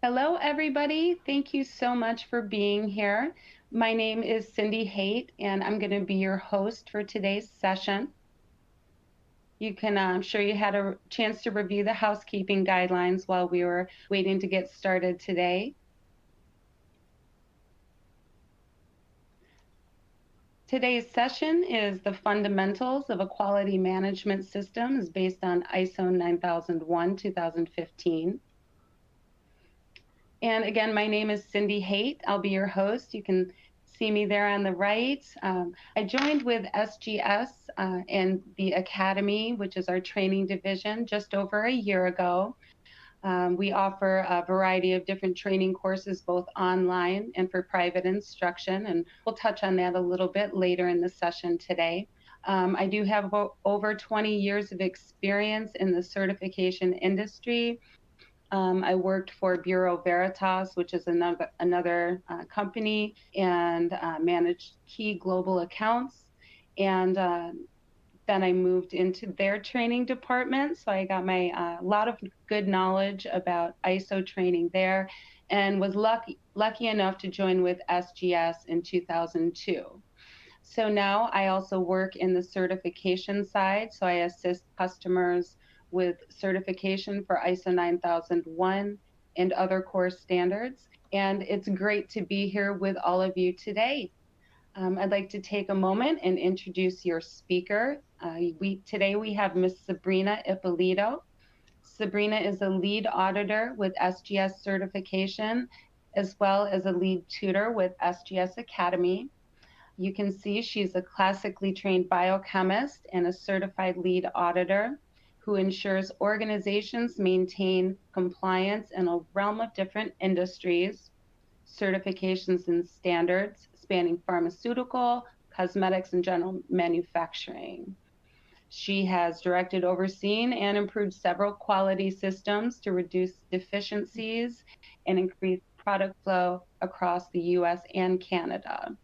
Hello, everybody. Thank you so much for being here. My name is Cindy Haight, and I'm going to be your host for today's session. I'm sure you had a chance to review the housekeeping guidelines while we were waiting to get started today. Today's session is the fundamentals of a quality management system is based on ISO 9001-2015. And again, my name is Cindy Haight. I'll be your host. You can see me there on the right. I joined with SGS and the Academy, which is our training division, just over a year ago. We offer a variety of different training courses, both online and for private instruction, and we'll touch on that a little bit later in the session today. I do have over 20 years of experience in the certification industry. I worked for Bureau Veritas, which is another company, and managed key global accounts. And then I moved into their training department. So I got my lot of good knowledge about ISO training there, and was lucky enough to join with SGS in 2002. So now I also work in the certification side. So I assist customers with certification for ISO 9001 and other core standards. And it's great to be here with all of you today. I'd like to take a moment and introduce your speaker. Today we have Ms. Sabrina Ippolito. Sabrina is a lead auditor with SGS certification, as well as a lead tutor with SGS Academy. You can see she's a classically trained biochemist and a certified lead auditor who ensures organizations maintain compliance in a realm of different industries, certifications and standards spanning pharmaceutical, cosmetics, and general manufacturing. She has directed, overseen, and improved several quality systems to reduce deficiencies and increase product flow across the US and Canada.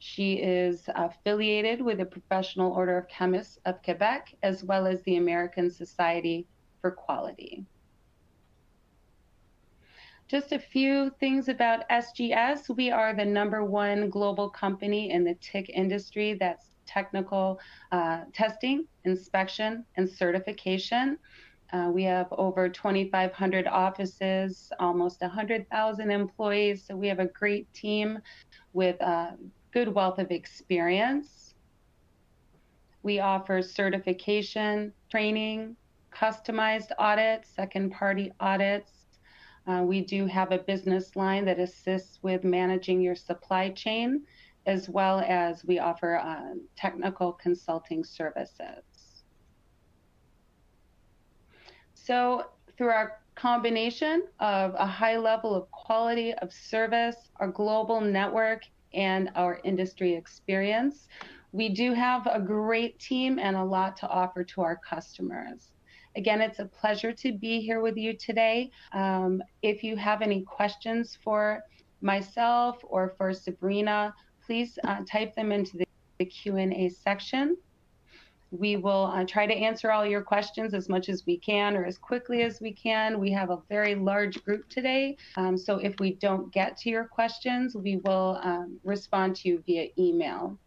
She is affiliated with the Professional Order of Chemists of Quebec, as well as the American Society for Quality. Just a few things about SGS. We are the #1 global company in the TIC industry. That's technical testing, inspection, and certification. We have over 2,500 offices, almost 100,000 employees. So we have a great team with good wealth of experience. We offer certification, training, customized audits, second-party audits. We do have a business line that assists with managing your supply chain, as well as we offer technical consulting services. So through our combination of a high level of quality of service, our global network, and our industry experience, we do have a great team and a lot to offer to our customers. Again, it's a pleasure to be here with you today. If you have any questions for myself or for Sabrina, please type them into the Q&A section. We will try to answer all your questions as much as we can or as quickly as we can. We have a very large group today, so if we don't get to your questions, we will respond to you via email.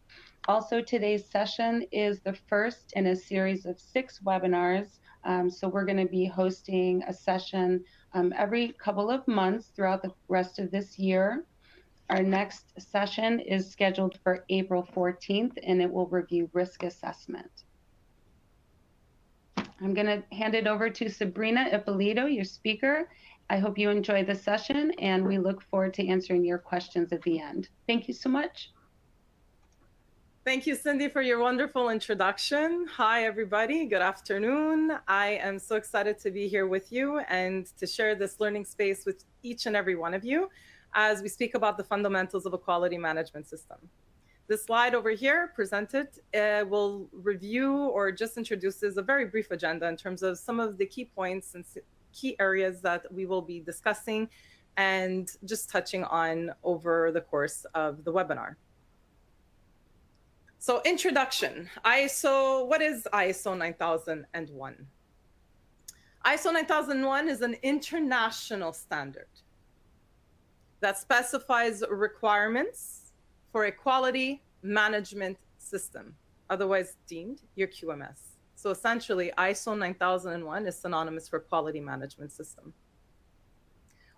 Also, today's session is the first in a series of 6 webinars. So we're going to be hosting a session every couple of months throughout the rest of this year. Our next session is scheduled for April 14th, and it will review risk assessment. I'm going to hand it over to Sabrina Ippolito, your speaker. I hope you enjoy the session, and we look forward to answering your questions at the end. Thank you so much. Thank you, Cindy, for your wonderful introduction. Hi, everybody. Good afternoon. I am so excited to be here with you and to share this learning space with each and every one of you as we speak about the fundamentals of a quality management system. This slide over here presented will review or just introduces a very brief agenda in terms of some of the key points and key areas that we will be discussing and just touching on over the course of the webinar. So introduction, what is ISO 9001? ISO 9001 is an international standard. that specifies requirements for a quality management system, otherwise deemed your QMS. So essentially, ISO 9001 is synonymous for quality management system.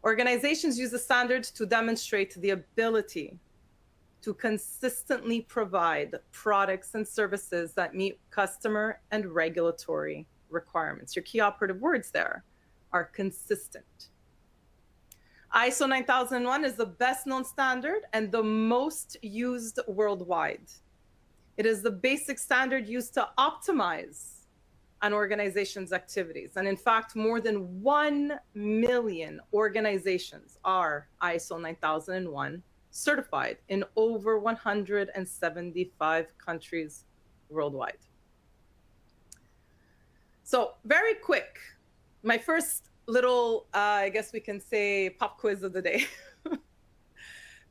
Organizations use the standards to demonstrate the ability to consistently provide products and services that meet customer and regulatory requirements. Your key operative words there are consistent. ISO 9001 is the best known standard and the most used worldwide. It is the basic standard used to optimize an organization's activities. And in fact, more than 1 million organizations are ISO 9001 certified in over 175 countries worldwide. So very quick, my first little, I guess we can say, pop quiz of the day.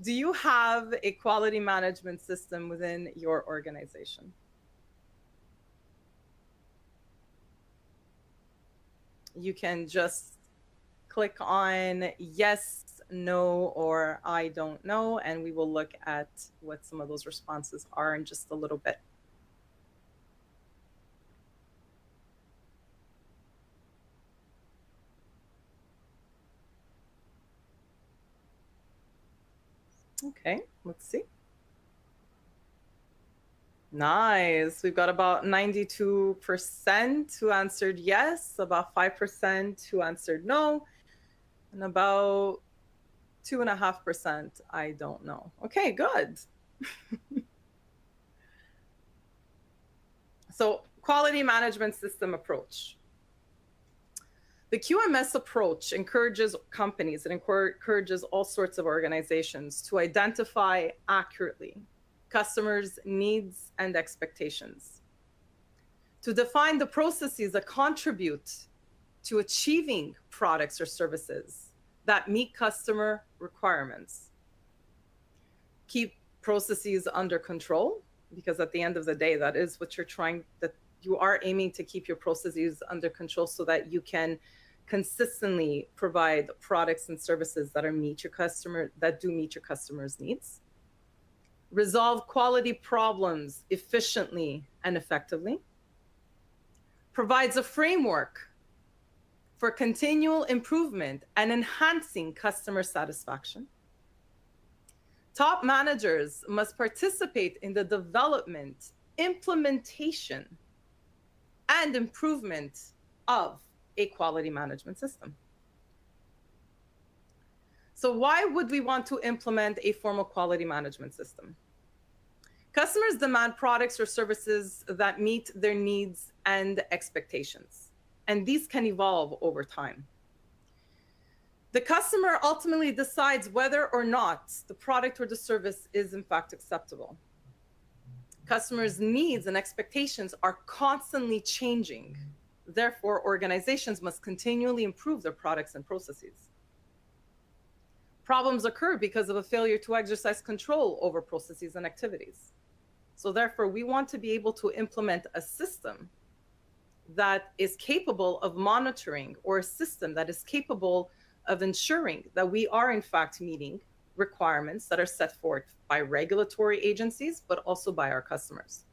Do you have a quality management system within your organization? You can just click on yes, no, or I don't know, and we will look at what some of those responses are in just a little bit. Okay, let's see. Nice. We've got about 92% who answered yes, about 5% who answered no, and about 2.5% I don't know. Okay, good. So, quality management system approach. The QMS approach encourages companies, it encourages all sorts of organizations to identify accurately customers' needs and expectations, to define the processes that contribute to achieving products or services that meet customer requirements, keep processes under control, because at the end of the day, that is what you're trying, that you are aiming to keep your processes under control so that you can consistently provide products and services that meet your customers' needs. Resolve quality problems efficiently and effectively. Provides a framework for continual improvement and enhancing customer satisfaction. Top managers must participate in the development, implementation, and improvement of a quality management system. So why would we want to implement a formal quality management system? Customers demand products or services that meet their needs and expectations, and these can evolve over time. The customer ultimately decides whether or not the product or the service is in fact acceptable. Customers' needs and expectations are constantly changing. Therefore, organizations must continually improve their products and processes. Problems occur because of a failure to exercise control over processes and activities. So therefore, we want to be able to implement a system that is capable of monitoring, or a system that is capable of ensuring that we are in fact meeting requirements that are set forth by regulatory agencies, but also by our customers.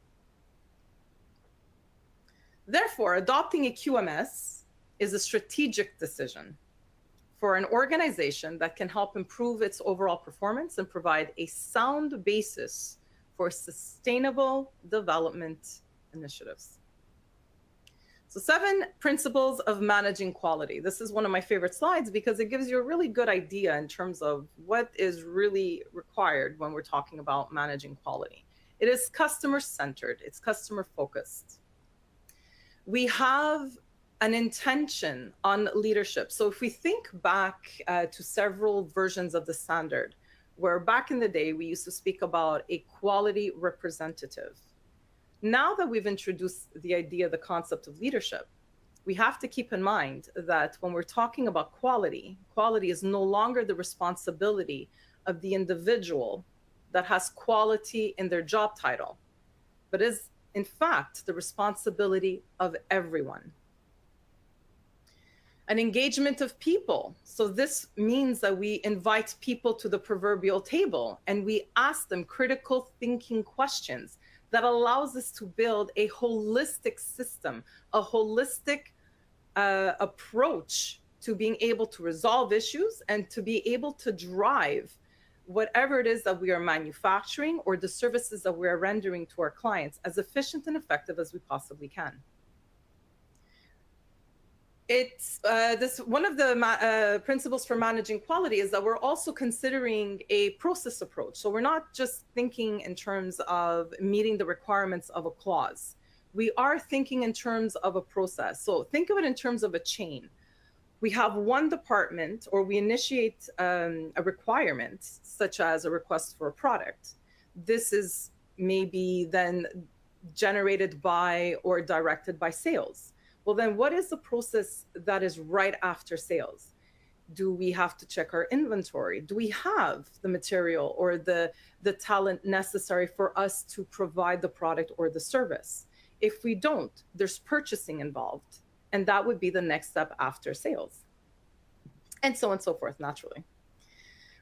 Therefore, adopting a QMS is a strategic decision for an organization that can help improve its overall performance and provide a sound basis for sustainable development initiatives. So 7 principles of managing quality. This is one of my favorite slides because it gives you a really good idea in terms of what is really required when we're talking about managing quality. It is customer-centered, it's customer-focused. We have an intention on leadership. So if we think back to several versions of the standard, where back in the day, we used to speak about a quality representative. Now that we've introduced the idea, the concept of leadership, we have to keep in mind that when we're talking about quality, quality is no longer the responsibility of the individual that has quality in their job title, but is in fact the responsibility of everyone. An engagement of people. So this means that we invite people to the proverbial table and we ask them critical thinking questions that allows us to build a holistic system, a holistic approach to being able to resolve issues and to be able to drive whatever it is that we are manufacturing or the services that we are rendering to our clients as efficient and effective as we possibly can. It's this one of the principles for managing quality is that we're also considering a process approach. So we're not just thinking in terms of meeting the requirements of a clause. We are thinking in terms of a process. So think of it in terms of a chain. We have one department, or we initiate a requirement, such as a request for a product. This is maybe then generated by or directed by sales. Well, then what is the process that is right after sales? Do we have to check our inventory? Do we have the material or the talent necessary for us to provide the product or the service? If we don't, there's purchasing involved. And that would be the next step after sales. And so on and so forth, naturally.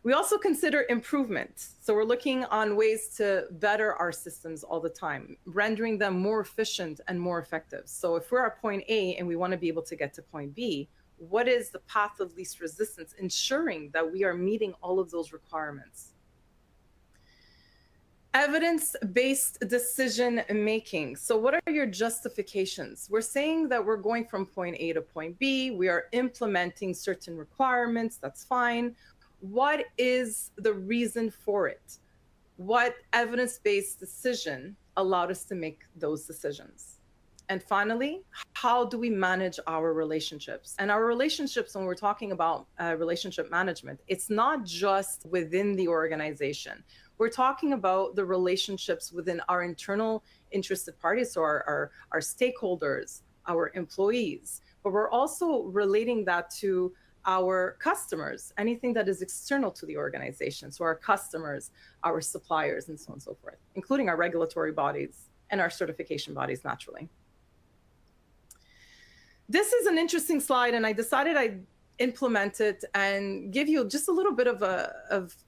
We also consider improvement. So we're looking on ways to better our systems all the time, rendering them more efficient and more effective. So if we're at point A and we want to be able to get to point B, what is the path of least resistance, ensuring that we are meeting all of those requirements? Evidence-based decision making. So what are your justifications? We're saying that we're going from point A to point B. We are implementing certain requirements. That's fine. What is the reason for it? What evidence-based decision allowed us to make those decisions? And finally, how do we manage our relationships? And our relationships, when we're talking about relationship management, it's not just within the organization. We're talking about the relationships within our internal interested parties, so our stakeholders, our employees, but we're also relating that to our customers, anything that is external to the organization. So our customers, our suppliers, and so on and so forth, including our regulatory bodies and our certification bodies, naturally. This is an interesting slide, and I decided I'd implement it and give you just a little bit of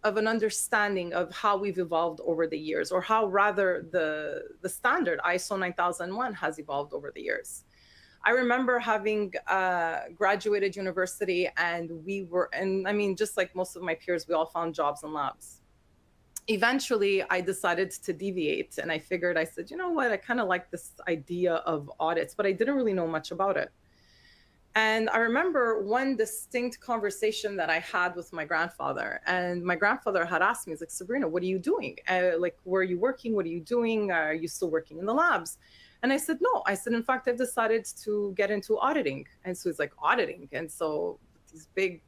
an understanding of how we've evolved over the years, or how rather the standard ISO 9001 has evolved over the years. I remember having graduated university, and I mean, just like most of my peers, we all found jobs in labs. Eventually, I decided to deviate, and I said, you know what, I kind of like this idea of audits, but I didn't really know much about it. And I remember one distinct conversation that I had with my grandfather, and my grandfather had asked me, he's like, Sabrina, what are you doing? Like, where are you working? What are you doing? Are you still working in the labs? And I said, no. I said, in fact, I've decided to get into auditing. And so he's like, auditing? And so these big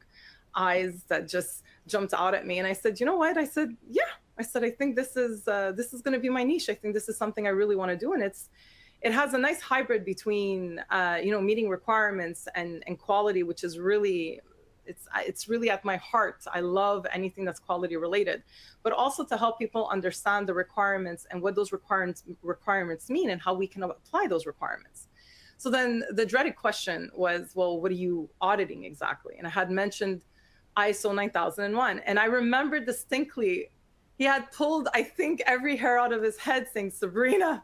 eyes that just jumped out at me. And I said, you know what? I said, yeah. I said, I think this is going to be my niche. I think this is something I really want to do. And it has a nice hybrid between, meeting requirements and quality, which is really, it's really at my heart. I love anything that's quality related, but also to help people understand the requirements and what those requirements mean and how we can apply those requirements. So then the dreaded question was, well, what are you auditing exactly? And I had mentioned ISO 9001. And I remember distinctly, he had pulled, I think, every hair out of his head saying, Sabrina,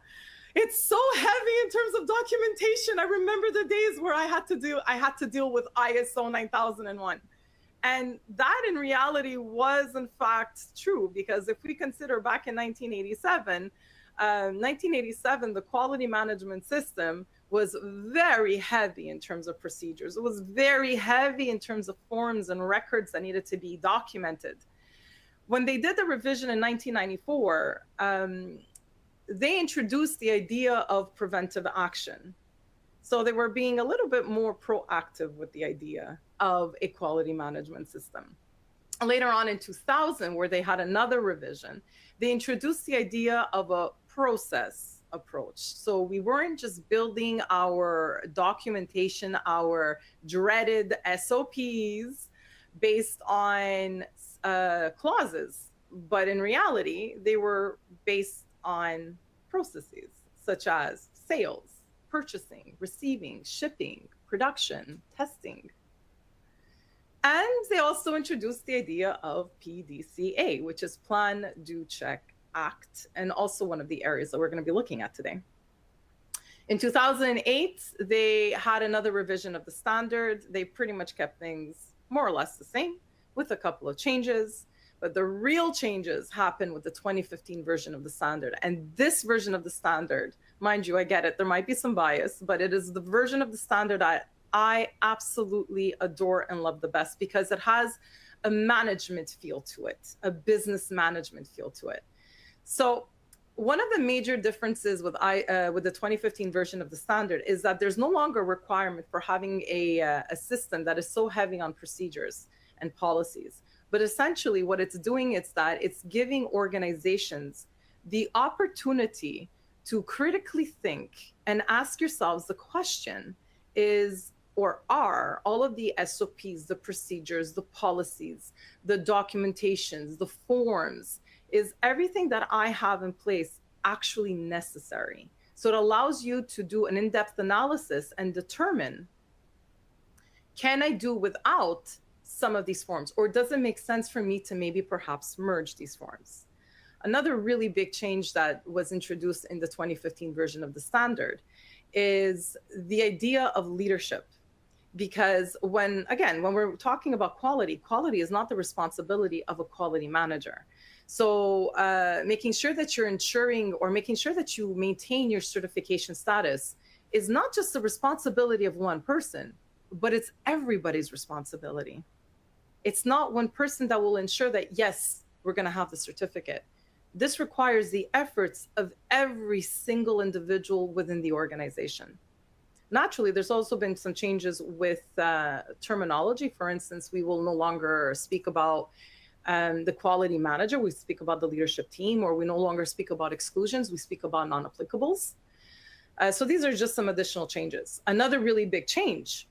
it's so heavy in terms of documentation. I remember the days where I had to deal with ISO 9001. And that in reality was in fact true, because if we consider back in 1987, the quality management system was very heavy in terms of procedures. It was very heavy in terms of forms and records that needed to be documented. When they did the revision in 1994, they introduced the idea of preventive action. So they were being a little bit more proactive with the idea of a quality management system. Later on in 2000, where they had another revision, they introduced the idea of a process approach. So we weren't just building our documentation, our dreaded SOPs based on clauses, but in reality, they were based on processes such as sales, purchasing, receiving, shipping, production, testing. And they also introduced the idea of PDCA, which is Plan, Do, Check, Act, and also one of the areas that we're going to be looking at today. In 2008, they had another revision of the standard. They pretty much kept things more or less the same with a couple of changes. But the real changes happened with the 2015 version of the standard. And this version of the standard, mind you, I get it, there might be some bias, but it is the version of the standard I absolutely adore and love the best because it has a management feel to it, a business management feel to it. So one of the major differences with the 2015 version of the standard is that there's no longer a requirement for having a system that is so heavy on procedures and policies. But essentially what it's doing is that it's giving organizations the opportunity to critically think and ask yourselves the question is, or are all of the SOPs, the procedures, the policies, the documentations, the forms, is everything that I have in place actually necessary? So it allows you to do an in-depth analysis and determine, can I do without some of these forms? Or does it make sense for me to maybe perhaps merge these forms? Another really big change that was introduced in the 2015 version of the standard is the idea of leadership. Because when we're talking about quality, quality is not the responsibility of a quality manager. So making sure that you're ensuring or making sure that you maintain your certification status is not just the responsibility of one person, but it's everybody's responsibility. It's not one person that will ensure that, yes, we're going to have the certificate. This requires the efforts of every single individual within the organization. Naturally, there's also been some changes with terminology. For instance, we will no longer speak about the quality manager. We speak about the leadership team, or we no longer speak about exclusions. We speak about non-applicables. So these are just some additional changes. Another really big change,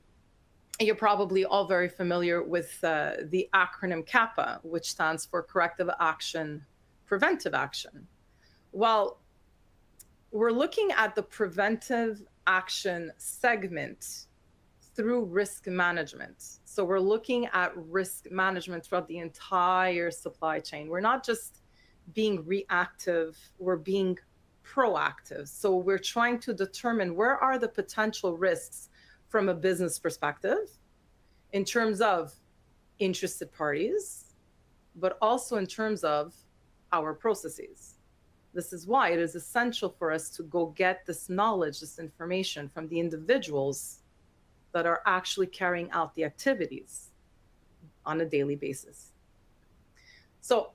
you're probably all very familiar with the acronym CAPA, which stands for Corrective Action, Preventive Action. Well, we're looking at the preventive action segment through risk management. So we're looking at risk management throughout the entire supply chain. We're not just being reactive, we're being proactive. So we're trying to determine where are the potential risks from a business perspective in terms of interested parties, but also in terms of our processes. This is why it is essential for us to go get this knowledge, this information from the individuals that are actually carrying out the activities on a daily basis. So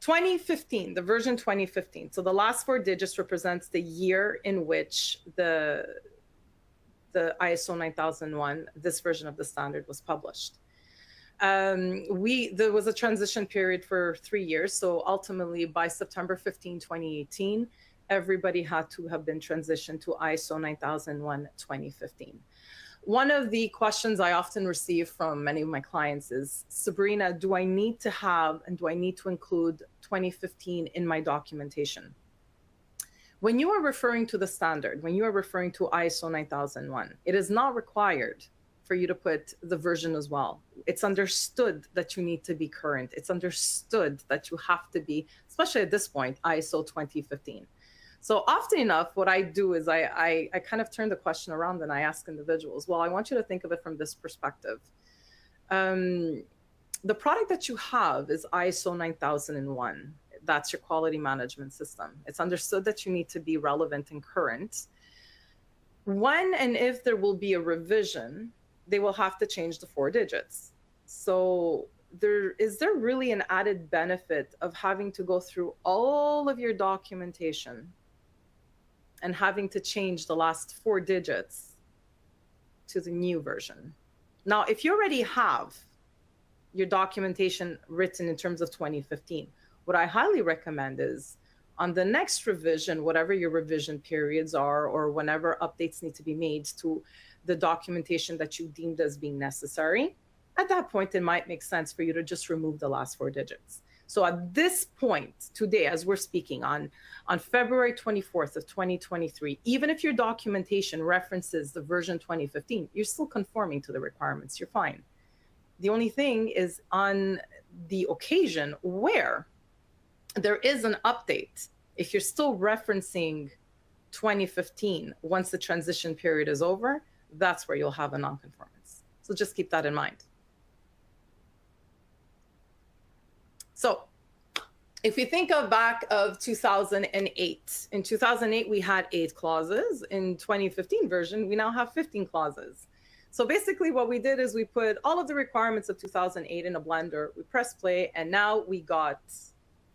2015, the version 2015. So the last 4 digits represents the year in which the ISO 9001, this version of the standard, was published. There was a transition period for 3 years. So ultimately by September 15, 2018, everybody had to have been transitioned to ISO 9001 2015. One of the questions I often receive from many of my clients is, Sabrina, do I need to have and do I need to include 2015 in my documentation? When you are referring to the standard, when you are referring to ISO 9001, it is not required for you to put the version as well. It's understood that you need to be current. It's understood that you have to be, especially at this point, ISO 2015. So often enough, what I do is I kind of turn the question around and I ask individuals, well, I want you to think of it from this perspective. The product that you have is ISO 9001. That's your quality management system. It's understood that you need to be relevant and current. When and if there will be a revision, they will have to change the 4 digits. So is there really an added benefit of having to go through all of your documentation and having to change the last 4 digits to the new version? Now, if you already have your documentation written in terms of 2015, what I highly recommend is on the next revision, whatever your revision periods are, or whenever updates need to be made to the documentation that you deemed as being necessary, at that point, it might make sense for you to just remove the last 4 digits. So at this point today, as we're speaking on February 24th of 2023, even if your documentation references the version 2015, you're still conforming to the requirements. You're fine. The only thing is on the occasion where there is an update, if you're still referencing 2015, once the transition period is over, that's where you'll have a nonconformance. So just keep that in mind. So if we think of back of 2008, in 2008, we had 8 clauses. In 2015 version, we now have 15 clauses. So basically what we did is we put all of the requirements of 2008 in a blender, we press play, and now we got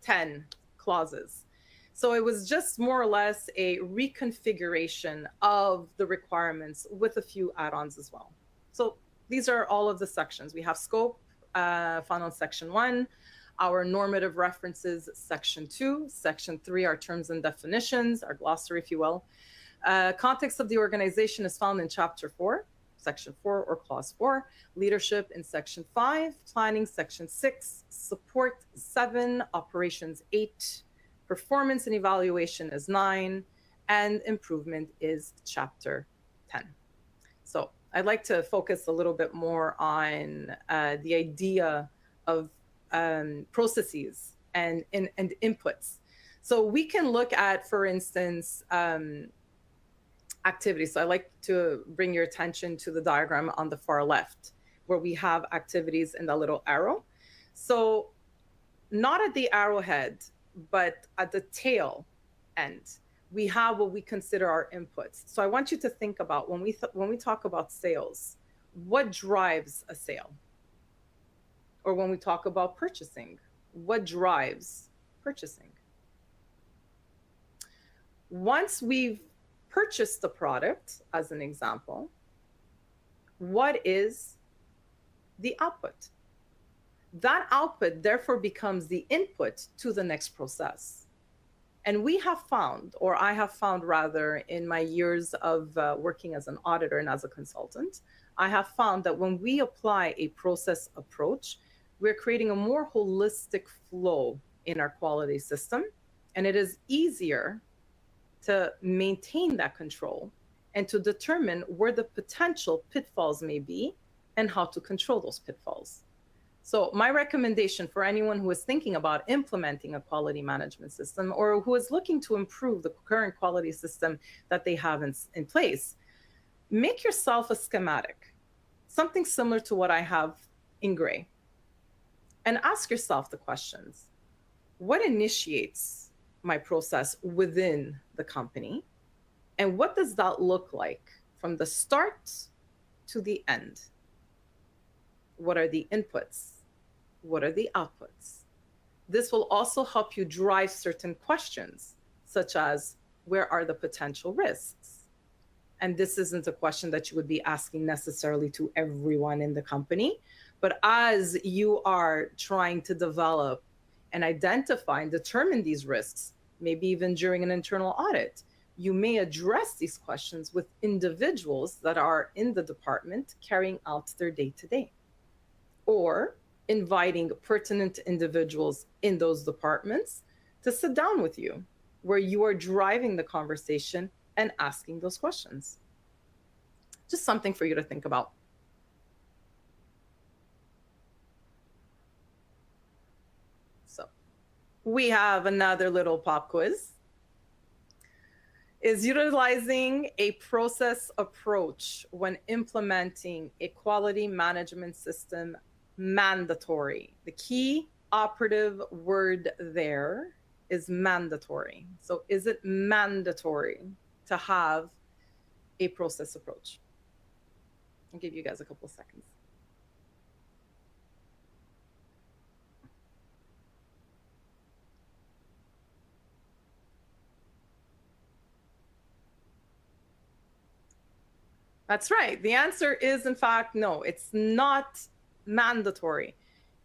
10 clauses. So it was just more or less a reconfiguration of the requirements with a few add-ons as well. So these are all of the sections. We have scope, found on section 1, our normative references, section 2, section 3, our terms and definitions, our glossary, if you will. Context of the organization is found in chapter 4, section 4 or clause 4, leadership in section 5, planning section 6, support 7, operations 8, performance and evaluation is 9, and improvement is chapter 10. So I'd like to focus a little bit more on the idea of processes and inputs. So we can look at, for instance, activities. So I like to bring your attention to the diagram on the far left, where we have activities in the little arrow. So not at the arrowhead, but at the tail end, we have what we consider our inputs. So I want you to think about when we talk about sales, what drives a sale? Or when we talk about purchasing, what drives purchasing? Once we've purchased the product, as an example, what is the output? That output therefore becomes the input to the next process. And we have found, or I have found rather, in my years of working as an auditor and as a consultant, I have found that when we apply a process approach, we're creating a more holistic flow in our quality system. And it is easier to maintain that control and to determine where the potential pitfalls may be and how to control those pitfalls. So my recommendation for anyone who is thinking about implementing a quality management system or who is looking to improve the current quality system that they have in place, make yourself a schematic, something similar to what I have in gray, and ask yourself the questions. What initiates my process within the company? And what does that look like from the start to the end? What are the inputs? What are the outputs? This will also help you drive certain questions, such as, where are the potential risks? And this isn't a question that you would be asking necessarily to everyone in the company, but as you are trying to develop and identify and determine these risks, maybe even during an internal audit, you may address these questions with individuals that are in the department carrying out their day-to-day, or inviting pertinent individuals in those departments to sit down with you, where you are driving the conversation and asking those questions. Just something for you to think about. So we have another little pop quiz. Is utilizing a process approach when implementing a quality management system mandatory? The key operative word there is mandatory. So is it mandatory to have a process approach? I'll give you guys a couple of seconds. That's right. The answer is, in fact, no, it's not mandatory.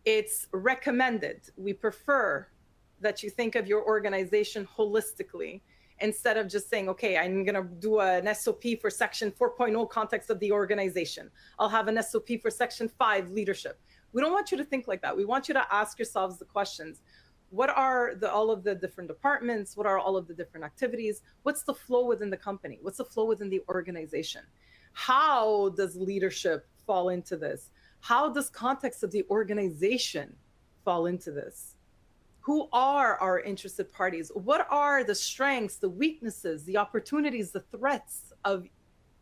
It's recommended. We prefer that you think of your organization holistically instead of just saying, okay, I'm going to do an SOP for section 4.0 context of the organization. I'll have an SOP for section 5 leadership. We don't want you to think like that. We want you to ask yourselves the questions. What are all of the different departments? What are all of the different activities? What's the flow within the company? What's the flow within the organization? How does leadership fall into this? How does context of the organization fall into this? Who are our interested parties? What are the strengths, the weaknesses, the opportunities, the threats of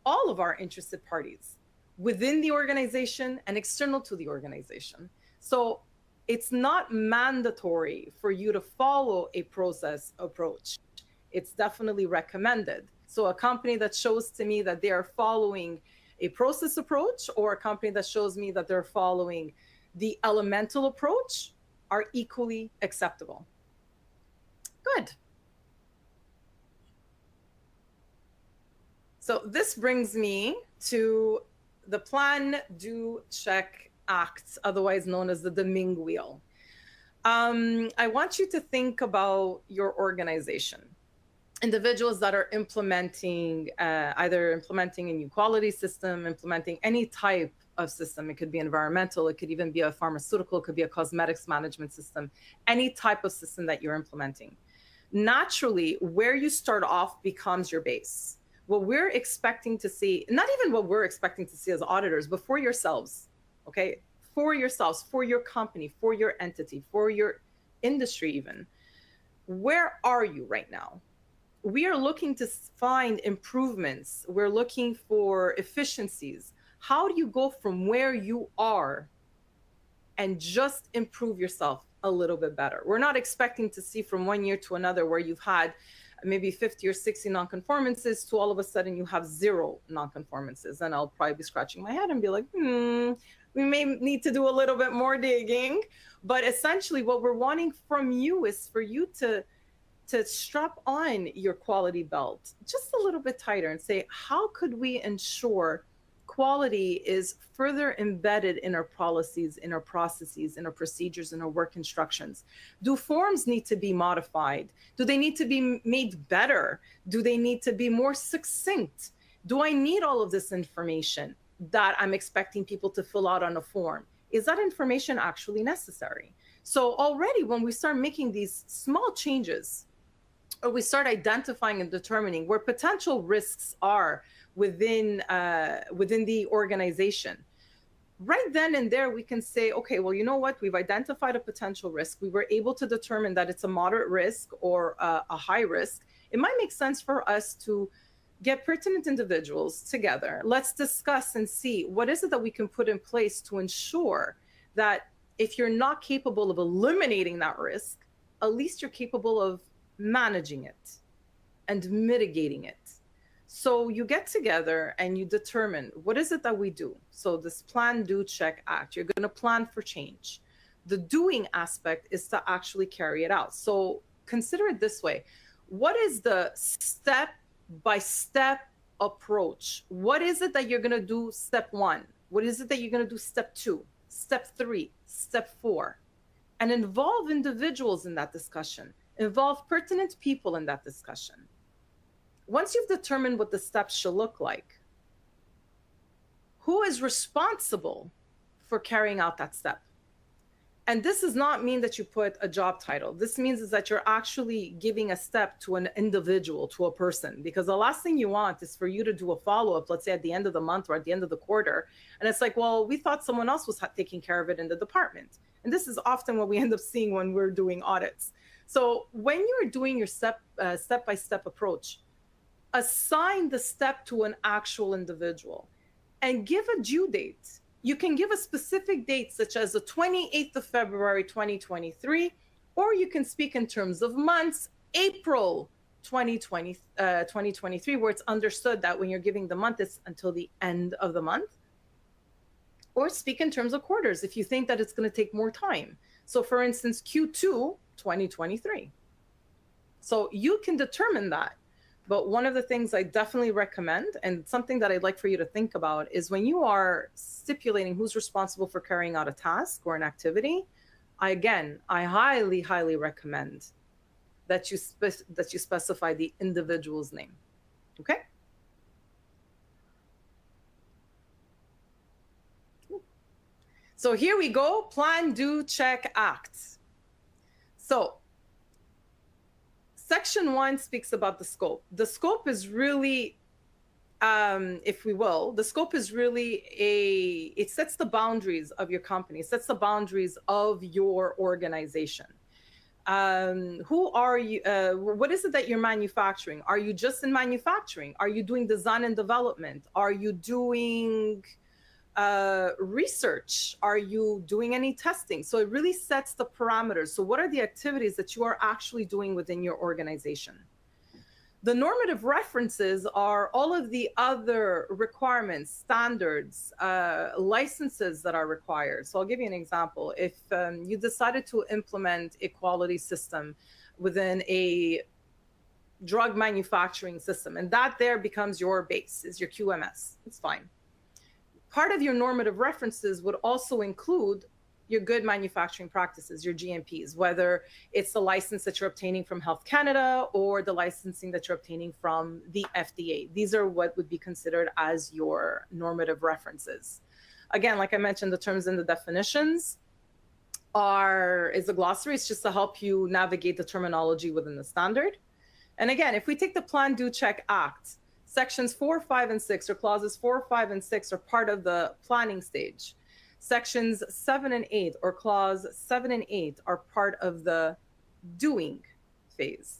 all of our interested parties within the organization and external to the organization? So it's not mandatory for you to follow a process approach. It's definitely recommended. So a company that shows to me that they are following a process approach, or a company that shows me that they're following the elemental approach, are equally acceptable. Good. So this brings me to the plan, do, check, act, otherwise known as the Deming wheel. I want you to think about your organization. Individuals that are implementing, either implementing a new quality system, implementing any type of system. It could be environmental, it could even be a pharmaceutical, it could be a cosmetics management system, any type of system that you're implementing. Naturally, where you start off becomes your base. What we're expecting to see, not even what we're expecting to see as auditors, but for yourselves, okay? For yourselves, for your company, for your entity, for your industry even. Where are you right now? We are looking to find improvements. We're looking for efficiencies. How do you go from where you are and just improve yourself a little bit better? We're not expecting to see from one year to another where you've had maybe 50 or 60 nonconformances to all of a sudden you have 0 nonconformances. And I'll probably be scratching my head and be like, we may need to do a little bit more digging. But essentially what we're wanting from you is for you to strap on your quality belt just a little bit tighter and say, how could we ensure quality is further embedded in our policies, in our processes, in our procedures, in our work instructions? Do forms need to be modified? Do they need to be made better? Do they need to be more succinct? Do I need all of this information that I'm expecting people to fill out on a form? Is that information actually necessary? So already when we start making these small changes, or we start identifying and determining where potential risks are within the organization, right then and there we can say, okay, well, you know what, we've identified a potential risk. We were able to determine that it's a moderate risk or a high risk. It might make sense for us to get pertinent individuals together. Let's discuss and see what is it that we can put in place to ensure that if you're not capable of eliminating that risk, at least you're capable of managing it and mitigating it. So you get together and you determine what is it that we do. So this plan, do, check, act. You're going to plan for change. The doing aspect is to actually carry it out. So consider it this way. What is the step-by-step approach? What is it that you're going to do step 1? What is it that you're going to do step 2, step 3, step 4? And involve individuals in that discussion. Involve pertinent people in that discussion. Once you've determined what the steps should look like, who is responsible for carrying out that step? And this does not mean that you put a job title. This means is that you're actually giving a step to an individual, to a person, because the last thing you want is for you to do a follow-up, let's say at the end of the month or at the end of the quarter. And it's like, well, we thought someone else was taking care of it in the department. And this is often what we end up seeing when we're doing audits. So when you're doing your step-by-step approach, assign the step to an actual individual and give a due date. You can give a specific date, such as the 28th of February, 2023, or you can speak in terms of months, April 2023, where it's understood that when you're giving the month, it's until the end of the month. Or speak in terms of quarters if you think that it's going to take more time. So for instance, Q2, 2023. So you can determine that. But one of the things I definitely recommend, and something that I'd like for you to think about, is when you are stipulating who's responsible for carrying out a task or an activity, I highly, highly recommend that you specify the individual's name. Okay? So here we go. Plan, do, check, act. So Section 1 speaks about the scope. The scope is really if we will, the scope is really it sets the boundaries of your company, sets the boundaries of your organization. Who are you? What is it that you're manufacturing? Are you just in manufacturing? Are you doing design and development? Are you doing research? Are you doing any testing? So it really sets the parameters. So what are the activities that you are actually doing within your organization? The normative references are all of the other requirements, standards, licenses that are required. So I'll give you an example. If you decided to implement a quality system within a drug manufacturing system, and that there becomes your base, is your QMS, it's fine. Part of your normative references would also include your good manufacturing practices, your GMPs, whether it's the license that you're obtaining from Health Canada or the licensing that you're obtaining from the FDA. These are what would be considered as your normative references. Again, like I mentioned, the terms and the definitions is a glossary. It's just to help you navigate the terminology within the standard. And again, if we take the Plan, Do, Check, Act, sections 4, 5, and 6, or clauses 4, 5, and 6 are part of the planning stage. Sections 7 and 8, or clause 7 and 8, are part of the doing phase.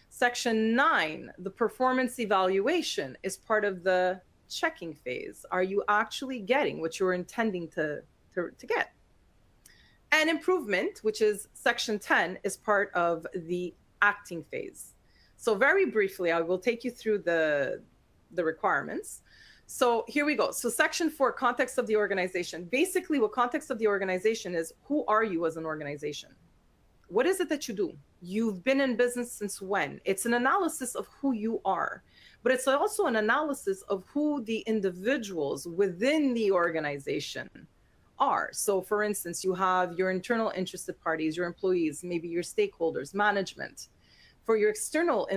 Section 9, the performance evaluation, is part of the checking phase. Are you actually getting what you're intending to get? And improvement, which is section 10, is part of the acting phase. So very briefly, I will take you through the requirements. So here we go. So section 4, context of the organization. Basically, what context of the organization is, who are you as an organization? What is it that you do? You've been in business since when? It's an analysis of who you are, but it's also an analysis of who the individuals within the organization are. So for instance, you have your internal interested parties, your employees, maybe your stakeholders, management. For your external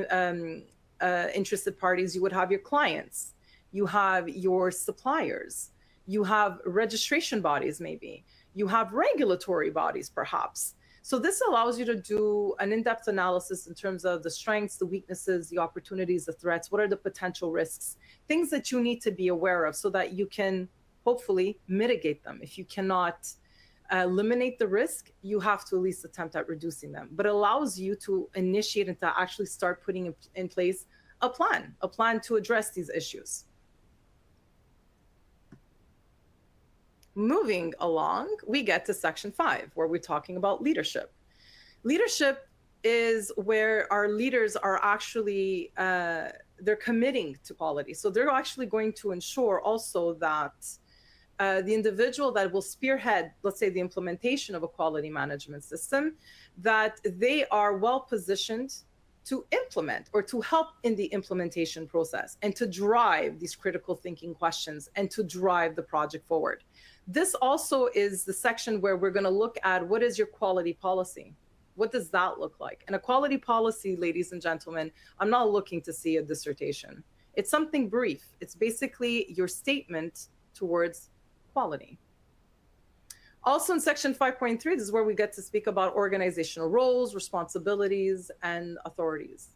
interested parties, you would have your clients. You have your suppliers, you have registration bodies, maybe you have regulatory bodies, perhaps. So this allows you to do an in-depth analysis in terms of the strengths, the weaknesses, the opportunities, the threats, what are the potential risks, things that you need to be aware of so that you can hopefully mitigate them. If you cannot eliminate the risk, you have to at least attempt at reducing them. But it allows you to initiate and to actually start putting in place a plan to address these issues. Moving along, we get to section 5, where we're talking about leadership. Leadership is where our leaders are actually, they're committing to quality. So they're actually going to ensure also that the individual that will spearhead, let's say, the implementation of a quality management system, that they are well positioned to implement or to help in the implementation process and to drive these critical thinking questions and to drive the project forward. This also is the section where we're going to look at what is your quality policy? What does that look like? And a quality policy, ladies and gentlemen, I'm not looking to see a dissertation. It's something brief. It's basically your statement towards quality. Also in section 5.3, this is where we get to speak about organizational roles, responsibilities, and authorities.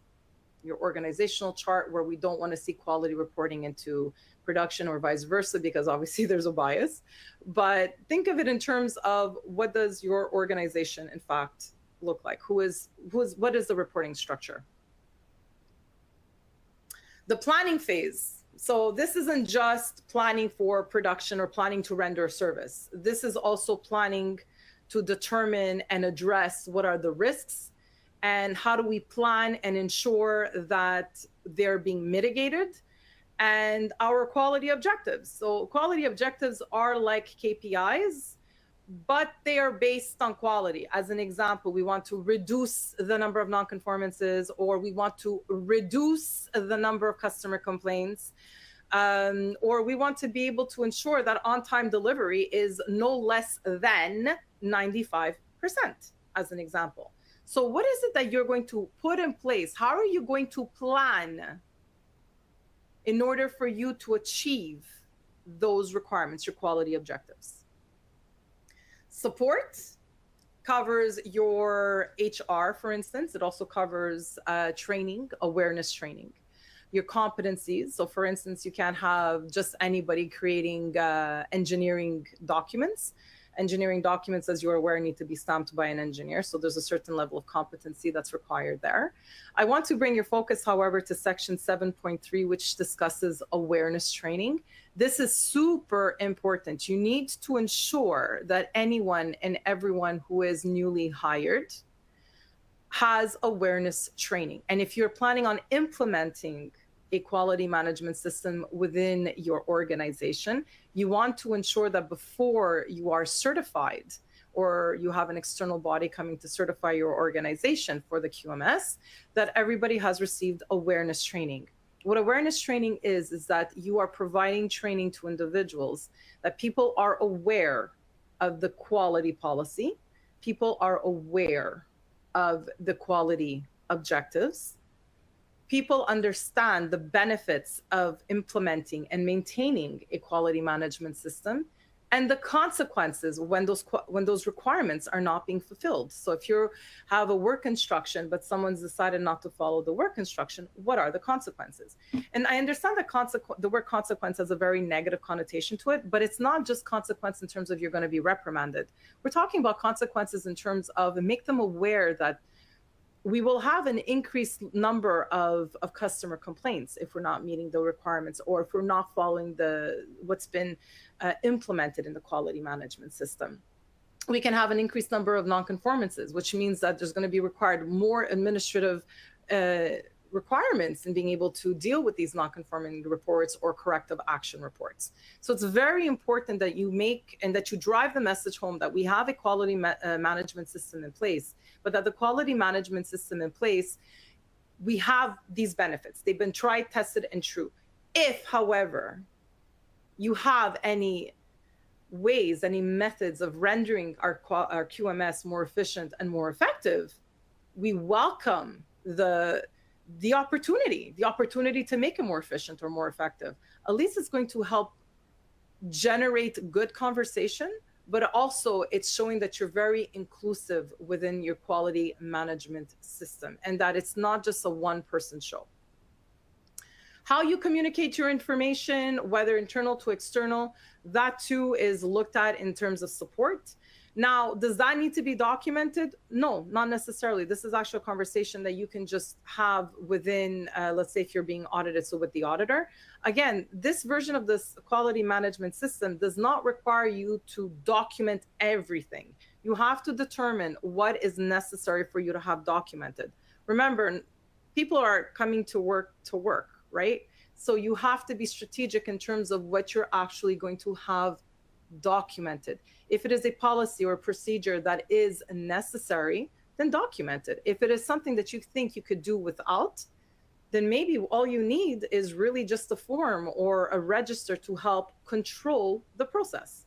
Your organizational chart, where we don't want to see quality reporting into production or vice versa, because obviously there's a bias. But think of it in terms of, what does your organization in fact look like? What is the reporting structure? The planning phase. So this isn't just planning for production or planning to render a service. This is also planning to determine and address what are the risks and how do we plan and ensure that they're being mitigated, and our quality objectives. So quality objectives are like KPIs, but they are based on quality. As an example, we want to reduce the number of non-conformances, or we want to reduce the number of customer complaints, or we want to be able to ensure that on-time delivery is no less than 95%, as an example. So what is it that you're going to put in place? How are you going to plan in order for you to achieve those requirements, your quality objectives? Support covers your HR, for instance. It also covers training, awareness training. your competencies. So for instance, you can't have just anybody creating engineering documents. Engineering documents, as you're aware, need to be stamped by an engineer. So there's a certain level of competency that's required there. I want to bring your focus, however, to section 7.3, which discusses awareness training. This is super important. You need to ensure that anyone and everyone who is newly hired has awareness training. And if you're planning on implementing a quality management system within your organization, you want to ensure that before you are certified or you have an external body coming to certify your organization for the QMS, that everybody has received awareness training. What awareness training is that you are providing training to individuals, that people are aware of the quality policy, people are aware of the quality objectives, people understand the benefits of implementing and maintaining a quality management system, and the consequences when those requirements are not being fulfilled. So if you have a work instruction, but someone's decided not to follow the work instruction, what are the consequences? And I understand that the word consequence has a very negative connotation to it, but it's not just consequence in terms of you're going to be reprimanded. We're talking about consequences in terms of make them aware that we will have an increased number of customer complaints if we're not meeting the requirements or if we're not following what's been implemented in the quality management system. We can have an increased number of non-conformances, which means that there's going to be required more administrative requirements in being able to deal with these non-conforming reports or corrective action reports. So it's very important that you make and that you drive the message home that we have a quality management system in place, but that the quality management system in place, we have these benefits. They've been tried, tested, and true. If, however, you have any ways, any methods of rendering our QMS more efficient and more effective, we welcome the opportunity to make it more efficient or more effective. At least it's going to help generate good conversation, but also it's showing that you're very inclusive within your quality management system and that it's not just a one-person show. How you communicate your information, whether internal to external, that too is looked at in terms of support. Now, does that need to be documented? No, not necessarily. This is actually a conversation that you can just have within, let's say if you're being audited, so with the auditor. Again, this version of this quality management system does not require you to document everything. You have to determine what is necessary for you to have documented. Remember, people are coming to work, right? So you have to be strategic in terms of what you're actually going to have documented. If it is a policy or a procedure that is necessary, then document it. If it is something that you think you could do without, then maybe all you need is really just a form or a register to help control the process.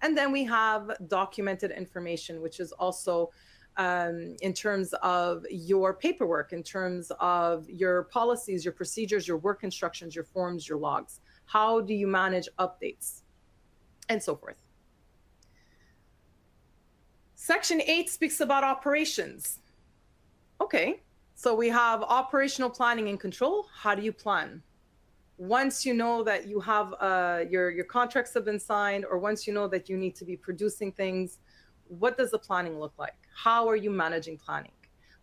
And then we have documented information, which is also in terms of your paperwork, in terms of your policies, your procedures, your work instructions, your forms, your logs. How do you manage updates? And so forth. Section 8 speaks about operations. Okay, so we have operational planning and control. How do you plan? Once you know that you have your contracts have been signed, or once you know that you need to be producing things, what does the planning look like? How are you managing planning?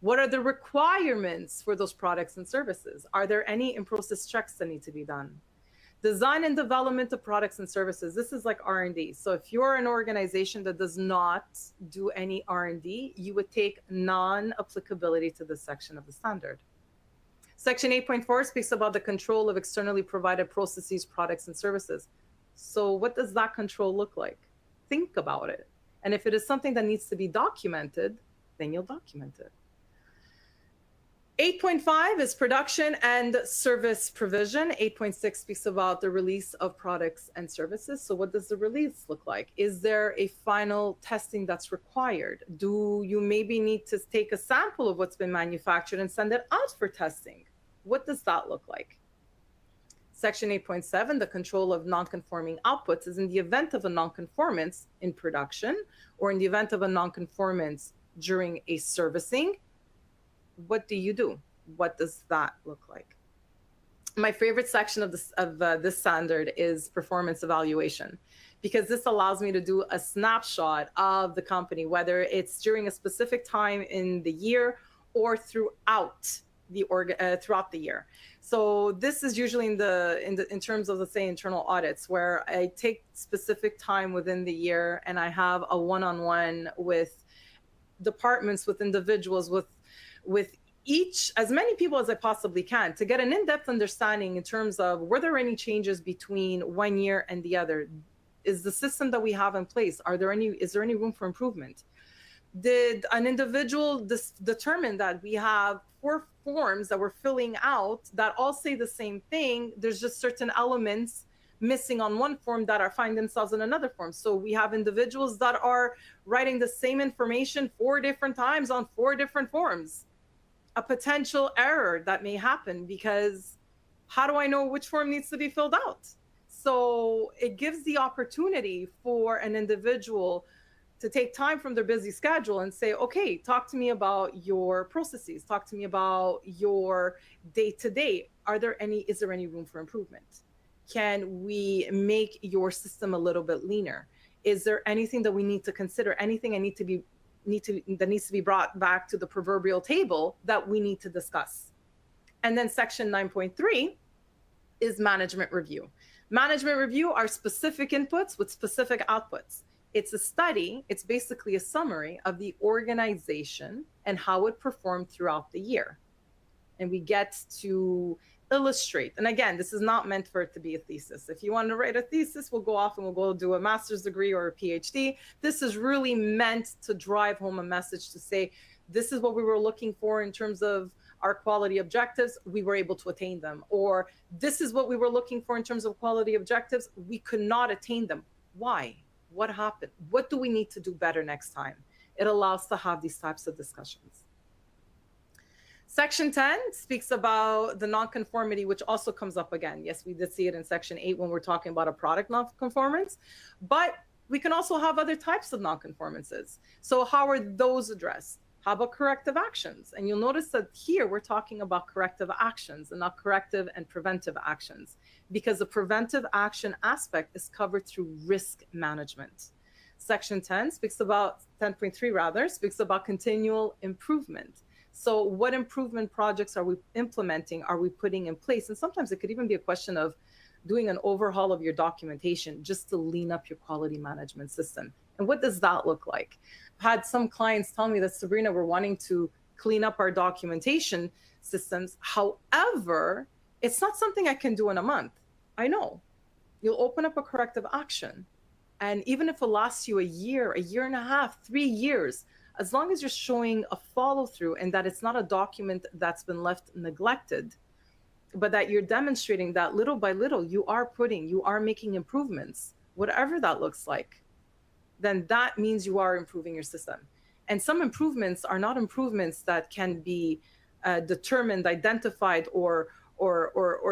What are the requirements for those products and services? Are there any in-process checks that need to be done? Design and development of products and services. This is like R&D. So if you're an organization that does not do any R&D, you would take non-applicability to this section of the standard. Section 8.4 speaks about the control of externally provided processes, products, and services. So what does that control look like? Think about it. And if it is something that needs to be documented, then you'll document it. 8.5 is production and service provision. 8.6 speaks about the release of products and services. So what does the release look like? Is there a final testing that's required? Do you maybe need to take a sample of what's been manufactured and send it out for testing? What does that look like? Section 8.7, the control of non-conforming outputs, is in the event of a non-conformance in production or in the event of a non-conformance during a servicing. What do you do? What does that look like? My favorite section of this standard is performance evaluation, because this allows me to do a snapshot of the company, whether it's during a specific time in the year or throughout the year. So this is usually in terms of, let's say, internal audits, where I take specific time within the year and I have a one-on-one with departments, with individuals, with each, as many people as I possibly can, to get an in-depth understanding in terms of, were there any changes between one year and the other? Is the system that we have in place, is there any room for improvement? Did an individual determine that we have 4 forms that we're filling out that all say the same thing? There's just certain elements missing on one form that find themselves in another form. So we have individuals that are writing the same information 4 different times on 4 different forms. A potential error that may happen, because how do I know which form needs to be filled out? So it gives the opportunity for an individual to take time from their busy schedule and say, okay, talk to me about your processes, talk to me about your day-to-day. Is there any room for improvement? Can we make your system a little bit leaner? Is there anything that we need to consider? Anything that needs to be brought back to the proverbial table that we need to discuss? And then section 9.3 is management review. Management review are specific inputs with specific outputs. It's a study. It's basically a summary of the organization and how it performed throughout the year. And we get to illustrate. And again, this is not meant for it to be a thesis. If you want to write a thesis, we'll go off and we'll go do a master's degree or a PhD. This is really meant to drive home a message to say, this is what we were looking for in terms of our quality objectives. We were able to attain them. Or this is what we were looking for in terms of quality objectives. We could not attain them. Why? What happened? What do we need to do better next time? It allows to have these types of discussions. Section 10 speaks about the nonconformity, which also comes up again. Yes, we did see it in section 8 when we're talking about a product nonconformance, but we can also have other types of nonconformances. So how are those addressed? How about corrective actions? And you'll notice that here we're talking about corrective actions and not corrective and preventive actions, because the preventive action aspect is covered through risk management. Section 10 speaks about, 10.3 rather, speaks about continual improvement. So what improvement projects are we implementing, are we putting in place? And sometimes it could even be a question of doing an overhaul of your documentation just to lean up your quality management system. And what does that look like? I've had some clients tell me that, Sabrina, we're wanting to clean up our documentation systems. However, it's not something I can do in a month. I know. You'll open up a corrective action. And even if it lasts you a year and a half, 3 years, as long as you're showing a follow through and that it's not a document that's been left neglected, but that you're demonstrating that little by little you are making improvements, whatever that looks like, then that means you are improving your system. And some improvements are not improvements that can be determined, identified, or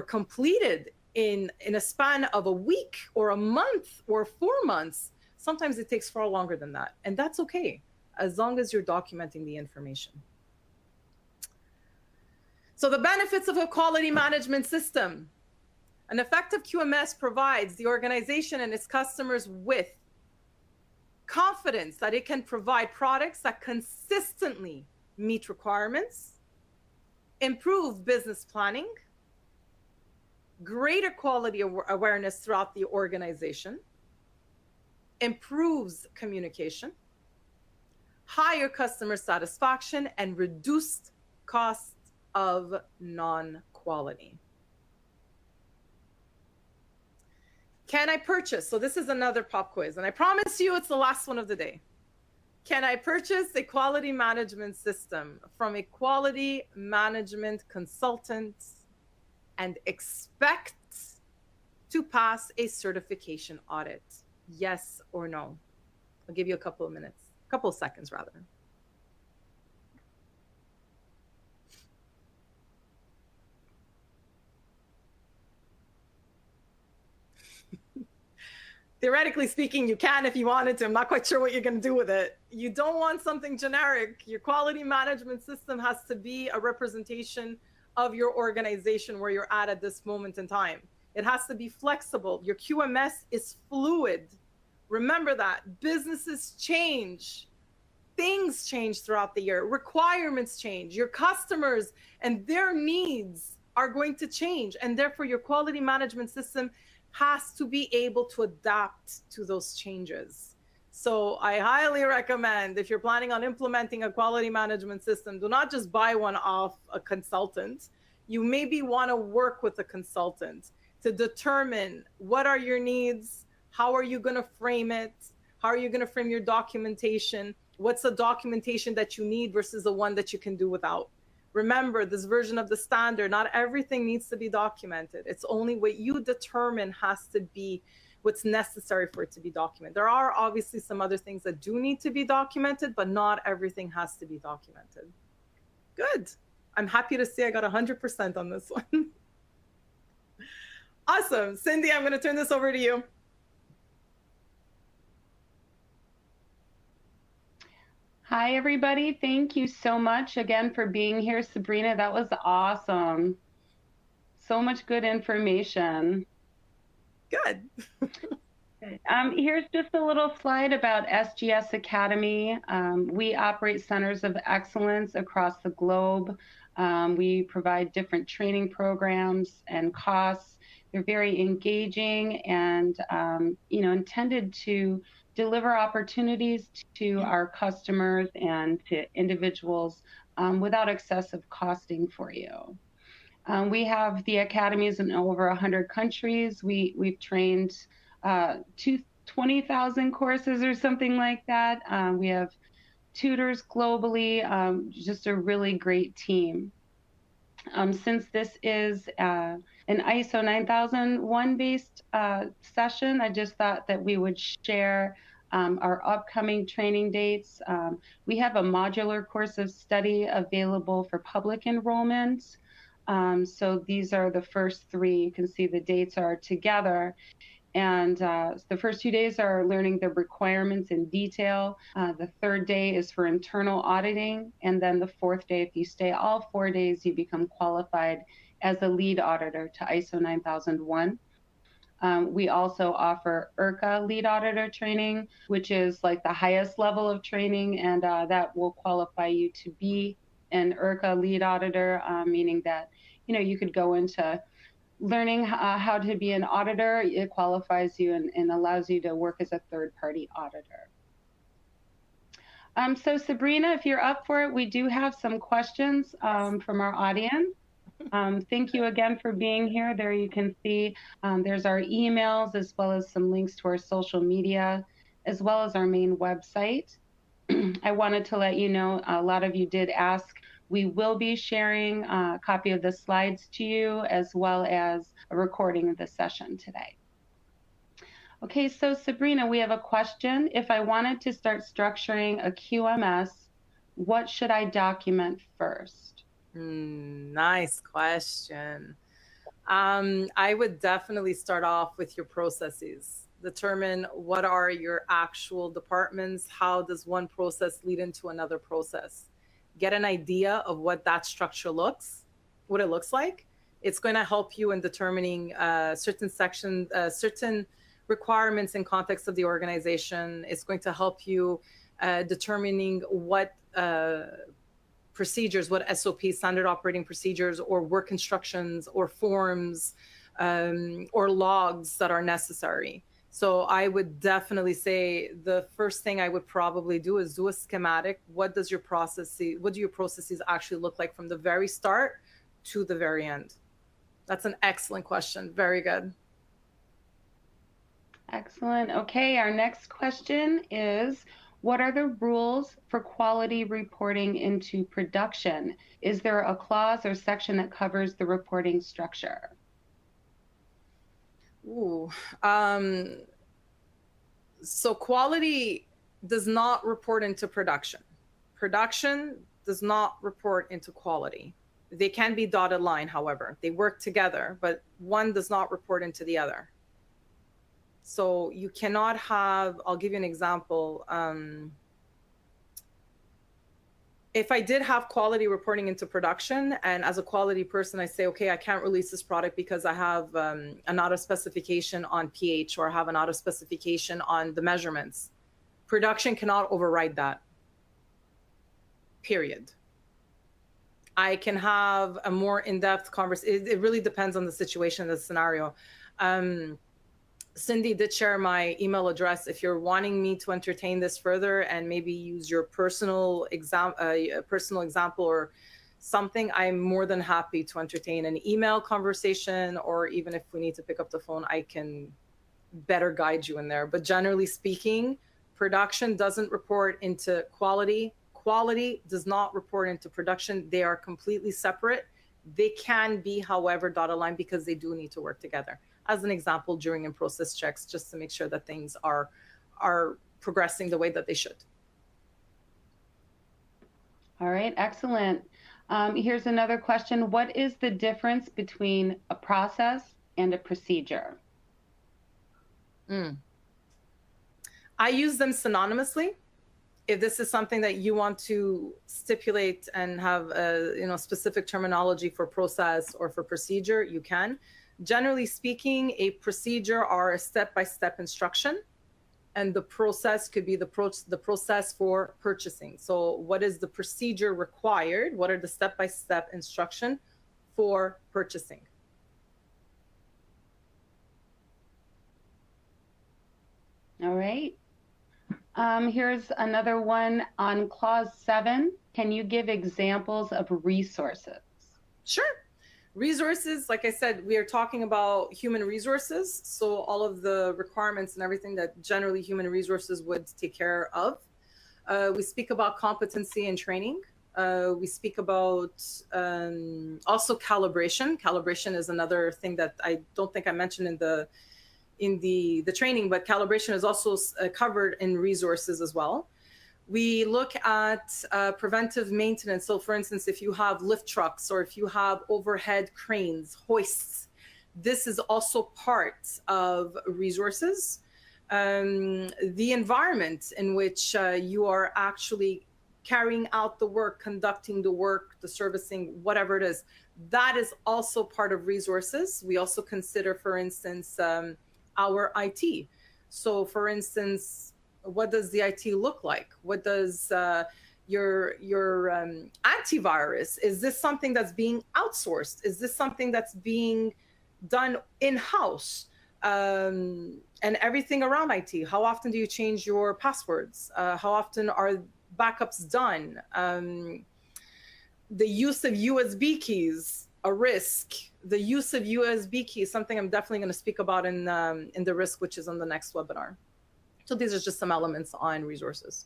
completed in a span of a week or a month or 4 months. Sometimes it takes far longer than that. And that's okay, as long as you're documenting the information. So the benefits of a quality management system. An effective QMS provides the organization and its customers with confidence that it can provide products that consistently meet requirements, improve business planning, greater quality awareness throughout the organization, improves communication, higher customer satisfaction, and reduced costs of non-quality. Can I purchase? So this is another pop quiz, and I promise you it's the last one of the day. Can I purchase a quality management system from a quality management consultant and expect to pass a certification audit? Yes or no? I'll give you a couple of minutes, a couple of seconds rather. Theoretically speaking, you can if you wanted to. I'm not quite sure what you're going to do with it. You don't want something generic. Your quality management system has to be a representation of your organization where you're at this moment in time. It has to be flexible. Your QMS is fluid. Remember that. Businesses change. Things change throughout the year. Requirements change. Your customers and their needs are going to change. And therefore, your quality management system has to be able to adapt to those changes. So I highly recommend, if you're planning on implementing a quality management system, do not just buy one off a consultant. You maybe want to work with a consultant to determine what are your needs, how are you going to frame it, how are you going to frame your documentation, what's the documentation that you need versus the one that you can do without. Remember, this version of the standard, not everything needs to be documented. It's only what you determine has to be what's necessary for it to be documented. There are obviously some other things that do need to be documented, but not everything has to be documented. Good. I'm happy to see I got 100% on this one. Awesome. Cindy, I'm going to turn this over to you. Hi, everybody. Thank you so much again for being here. Sabrina, that was awesome. So much good information. Good. Here's just a little slide about SGS Academy. We operate centers of excellence across the globe. We provide different training programs and costs. They're very engaging and intended to deliver opportunities to our customers and to individuals without excessive costing for you. We have the academies in over 100 countries. We've trained 20,000 courses or something like that. We have tutors globally, just a really great team. Since this is an ISO 9001 based session, I just thought that we would share our upcoming training dates. We have a modular course of study available for public enrollment. So these are the first three. You can see the dates are together. And the first 2 days are learning the requirements in detail. The third day is for internal auditing. And then the fourth day, if you stay all 4 days, you become qualified as a lead auditor to ISO 9001. We also offer IRCA lead auditor training, which is like the highest level of training, and that will qualify you to be an IRCA lead auditor, meaning that you could go into learning how to be an auditor. It qualifies you and allows you to work as a third-party auditor. So Sabrina, if you're up for it, we do have some questions from our audience. Thank you again for being here. There you can see there's our emails as well as some links to our social media, as well as our main website. I wanted to let you know, a lot of you did ask. We will be sharing a copy of the slides to you, as well as a recording of the session today. Okay, so Sabrina, we have a question. If I wanted to start structuring a QMS, what should I document first? Nice question. I would definitely start off with your processes. Determine what are your actual departments. How does one process lead into another process? Get an idea of what that structure what it looks like. It's going to help you in determining certain requirements in context of the organization. It's going to help you determining what procedures, what SOPs, standard operating procedures, or work instructions, or forms, or logs that are necessary. So I would definitely say the first thing I would probably do is do a schematic. What do your processes actually look like from the very start to the very end? That's an excellent question. Very good. Excellent. Okay, our next question is, what are the rules for quality reporting into production? Is there a clause or section that covers the reporting structure? Ooh, so quality does not report into production. Production does not report into quality. They can be dotted line, however. They work together, but one does not report into the other. So you cannot have, I'll give you an example. If I did have quality reporting into production, and as a quality person, I say, okay, I can't release this product because I have an auto specification on pH, or I have an auto specification on the measurements. Production cannot override that, period. I can have a more in-depth conversation. It really depends on the situation, the scenario. Cindy did share my email address. If you're wanting me to entertain this further and maybe use your personal example or something, I'm more than happy to entertain an email conversation, or even if we need to pick up the phone, I can better guide you in there. But generally speaking, production doesn't report into quality. Quality does not report into production. They are completely separate. They can be, however, dotted line, because they do need to work together. As an example, during in-process checks, just to make sure that things are progressing the way that they should. All right, excellent. Here's another question. What is the difference between a process and a procedure? I use them synonymously. If this is something that you want to stipulate and have a specific terminology for process or for procedure, you can. Generally speaking, a procedure are a step-by-step instruction, and the process could be the process for purchasing. So what is the procedure required? What are the step-by-step instruction for purchasing? All right. Here's another one on clause 7. Can you give examples of resources? Sure. Resources, like I said, we are talking about human resources. So all of the requirements and everything that generally human resources would take care of. We speak about competency and training. We speak about also calibration. Calibration is another thing that I don't think I mentioned in the training, but calibration is also covered in resources as well. We look at preventive maintenance. So for instance, if you have lift trucks or if you have overhead cranes, hoists, this is also part of resources. The environment in which you are actually carrying out the work, conducting the work, the servicing, whatever it is, that is also part of resources. We also consider, for instance, our IT. So for instance, what does the IT look like? What does your antivirus? Is this something that's being outsourced? Is this something that's being done in-house? And everything around IT. How often do you change your passwords? How often are backups done? The use of USB keys, a risk. The use of USB keys, something I'm definitely going to speak about in the risk, which is on the next webinar. So these are just some elements on resources.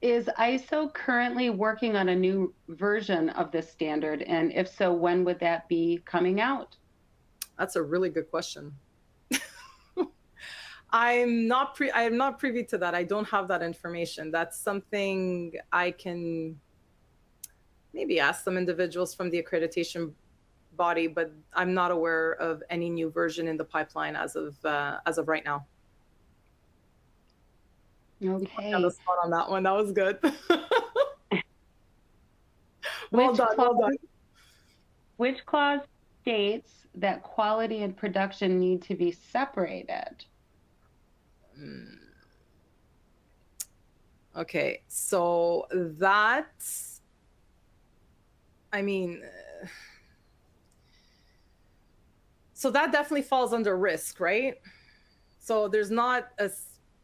Is ISO currently working on a new version of this standard? And if so, when would that be coming out? That's a really good question. I'm not privy to that. I don't have that information. That's something I can maybe ask some individuals from the accreditation body, but I'm not aware of any new version in the pipeline as of right now. Okay. On the spot on that one. That was good. Well done. Which clause states that quality and production need to be separated? Okay, so that's, I mean, so that definitely falls under risk, right? So there's not a,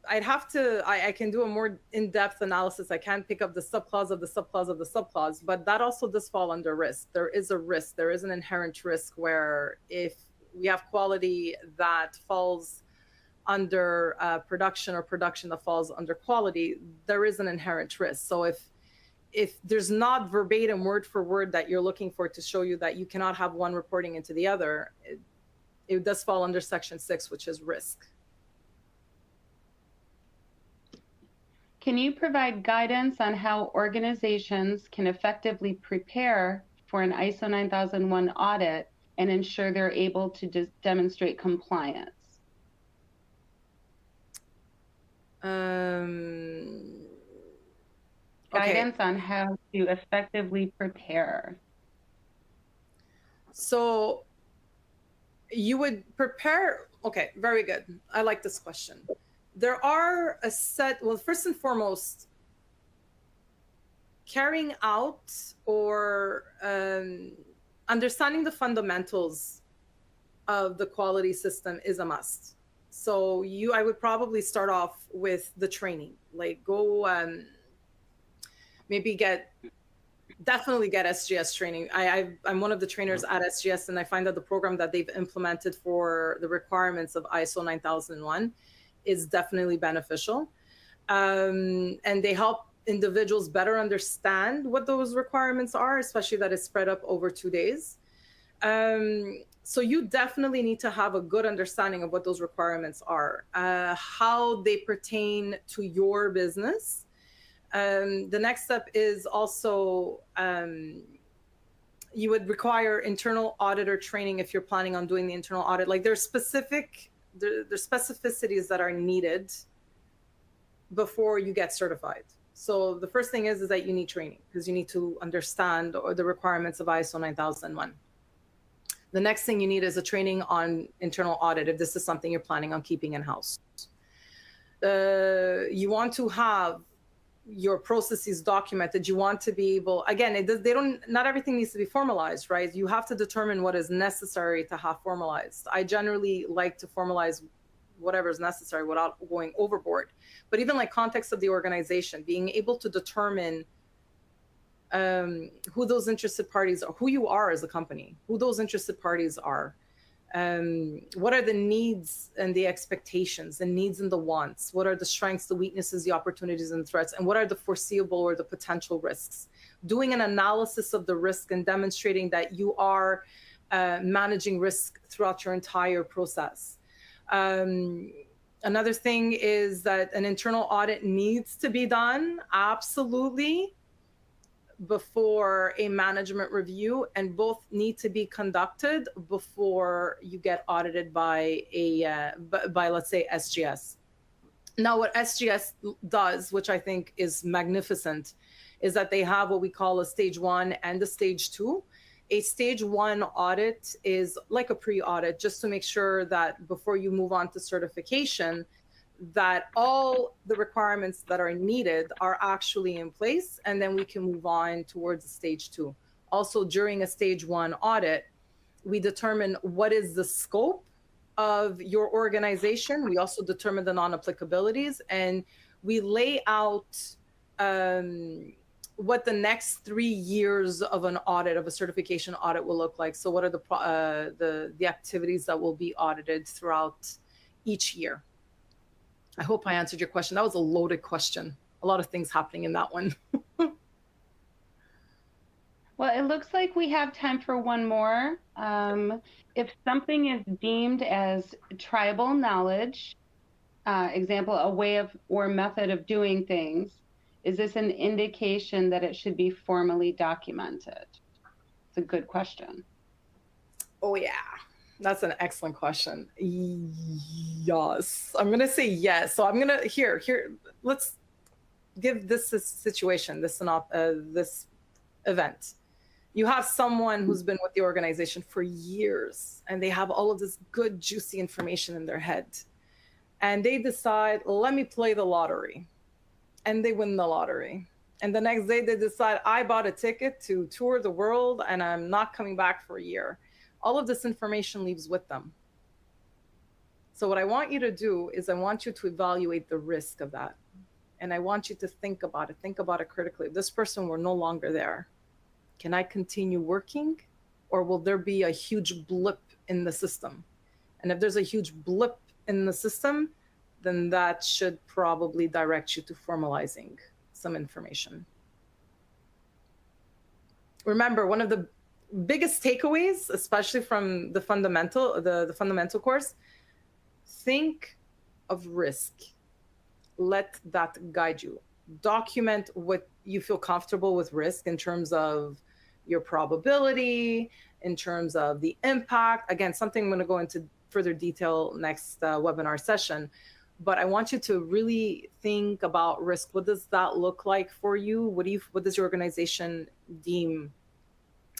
I'd have to, I can do a more in-depth analysis. I can't pick up the subclause of the subclause of the subclause, but that also does fall under risk. There is a risk. There is an inherent risk where if we have quality that falls under production or production that falls under quality, there is an inherent risk. So if there's not verbatim word for word that you're looking for to show you that you cannot have one reporting into the other, it does fall under section 6, which is risk. Can you provide guidance on how organizations can effectively prepare for an ISO 9001 audit and ensure they're able to demonstrate compliance? Guidance on how to effectively prepare. So you would prepare. Okay, very good. I like this question. There are a set, well, first and foremost, carrying out or understanding the fundamentals of the quality system is a must. So I would probably start off with the training, like go maybe definitely get SGS training. I'm one of the trainers at SGS, and I find that the program that they've implemented for the requirements of ISO 9001 is definitely beneficial. And they help individuals better understand what those requirements are, especially that is spread up over 2 days. So you definitely need to have a good understanding of what those requirements are, how they pertain to your business. The next step is also you would require internal auditor training if you're planning on doing the internal audit. Like there's specificities that are needed before you get certified. So the first thing is that you need training because you need to understand the requirements of ISO 9001. The next thing you need is a training on internal audit if this is something you're planning on keeping in-house. You want to have your processes documented. You want to be able, again, not everything needs to be formalized, right? You have to determine what is necessary to have formalized. I generally like to formalize whatever is necessary without going overboard. But even like context of the organization, being able to determine who those interested parties are, who you are as a company, who those interested parties are, what are the needs and the expectations, the needs and the wants, what are the strengths, the weaknesses, the opportunities and threats, and what are the foreseeable or the potential risks. Doing an analysis of the risk and demonstrating that you are managing risk throughout your entire process. Another thing is that an internal audit needs to be done, absolutely, before a management review, and both need to be conducted before you get audited by let's say SGS. Now what SGS does, which I think is magnificent, is that they have what we call a stage 1 and a stage 2. A stage 1 audit is like a pre-audit, just to make sure that before you move on to certification, that all the requirements that are needed are actually in place, and then we can move on towards a stage 2. Also, during a stage 1 audit, we determine what is the scope of your organization. We also determine the non-applicabilities, and we lay out what the next 3 years of an audit, of a certification audit, will look like. So what are the activities that will be audited throughout each year? I hope I answered your question. That was a loaded question. A lot of things happening in that one. Well, it looks like we have time for one more. If something is deemed as tribal knowledge, example, a way of or method of doing things, is this an indication that it should be formally documented? It's a good question. Oh, yeah. That's an excellent question. Yes, I'm going to say yes. So I'm going to, here, let's give this a situation, this event. You have someone who's been with the organization for years, and they have all of this good, juicy information in their head. And they decide, let me play the lottery. And they win the lottery. And the next day they decide, I bought a ticket to tour the world and I'm not coming back for a year. All of this information leaves with them. So what I want you to do is I want you to evaluate the risk of that. And I want you to think about it critically. If this person were no longer there, can I continue working, or will there be a huge blip in the system? And if there's a huge blip in the system, then that should probably direct you to formalizing some information. Remember, one of the biggest takeaways, especially from the fundamental course, think of risk. Let that guide you. Document what you feel comfortable with risk in terms of your probability, in terms of the impact. Again, something I'm going to go into further detail next webinar session. but I want you to really think about risk. What does that look like for you? What does your organization deem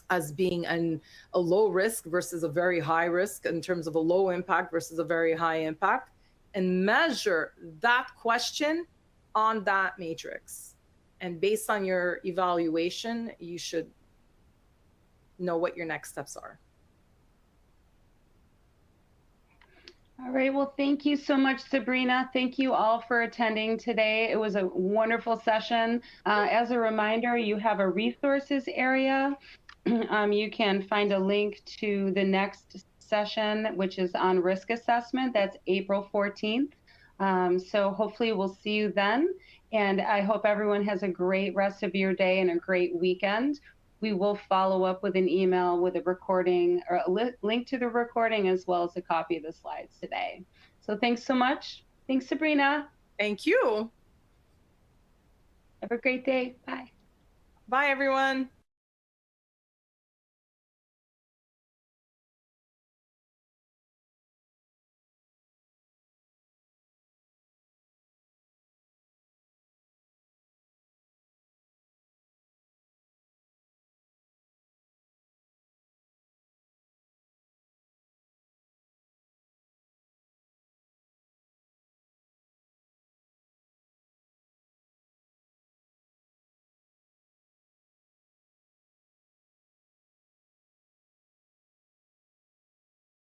as being a low risk versus a very high risk, in terms of a low impact versus a very high impact, and measure that question on that matrix. And based on your evaluation, you should know what your next steps are. All right. Well, thank you so much, Sabrina. Thank you all for attending today. It was a wonderful session. As a reminder, you have a resources area. You can find a link to the next session, which is on risk assessment. That's April 14th. So hopefully we'll see you then. And I hope everyone has a great rest of your day and a great weekend. We will follow up with an email with a recording or a link to the recording, as well as a copy of the slides today. So thanks so much. Thanks, Sabrina. Thank you. Have a great day. Bye. Bye, everyone.